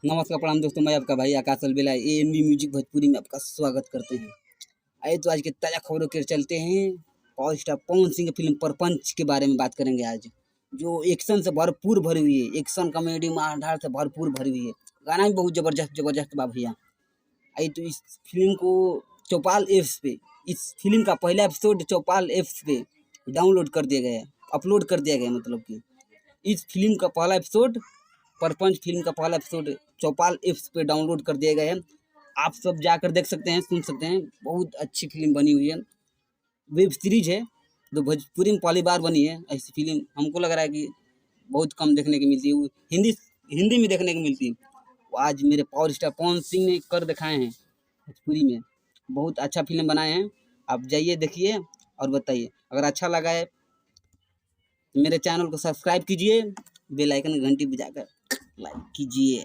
नमस्कार प्रणाम दोस्तों, मैं आपका भाई आकाश अलबेला एएनबी म्यूजिक भोजपुरी में आपका स्वागत करते हैं। आइए तो आज के ताज़ा खबरों के चलते हैं। पावर स्टार पवन सिंह की फिल्म परपंच के बारे में बात करेंगे आज, जो एक्शन से भरपूर भरी हुई है। एक्शन कॉमेडी मारधाड़ से भरपूर भरी हुई है। गाना भी बहुत जबरदस्त जबरदस्त बा भैया। आइए तो इस फिल्म को चौपाल एप्स पे, इस फिल्म का पहला एपिसोड चौपाल एप्स पे डाउनलोड कर दिया गया है, अपलोड कर दिया गया है। मतलब कि इस फिल्म का पहला एपिसोड, परपंच फिल्म का पहला एपिसोड चौपाल एप्स पे डाउनलोड कर दिया गया है। आप सब जाकर देख सकते हैं, सुन सकते हैं। बहुत अच्छी फिल्म बनी हुई है। वेब सीरीज है जो भोजपुरी में पहली बार बनी है। ऐसी फिल्म हमको लग रहा है कि बहुत कम देखने की मिलती है। वो हिंदी हिंदी में देखने को मिलती है। वो आज मेरे पावर स्टार पवन सिंह ने कर दिखाए हैं भोजपुरी में। बहुत अच्छा फिल्म बनाए हैं। आप जाइए देखिए और बताइए। अगर अच्छा लगा है तो मेरे चैनल को सब्सक्राइब कीजिए, बेल आइकन घंटी बजाकर लाइक कीजिए।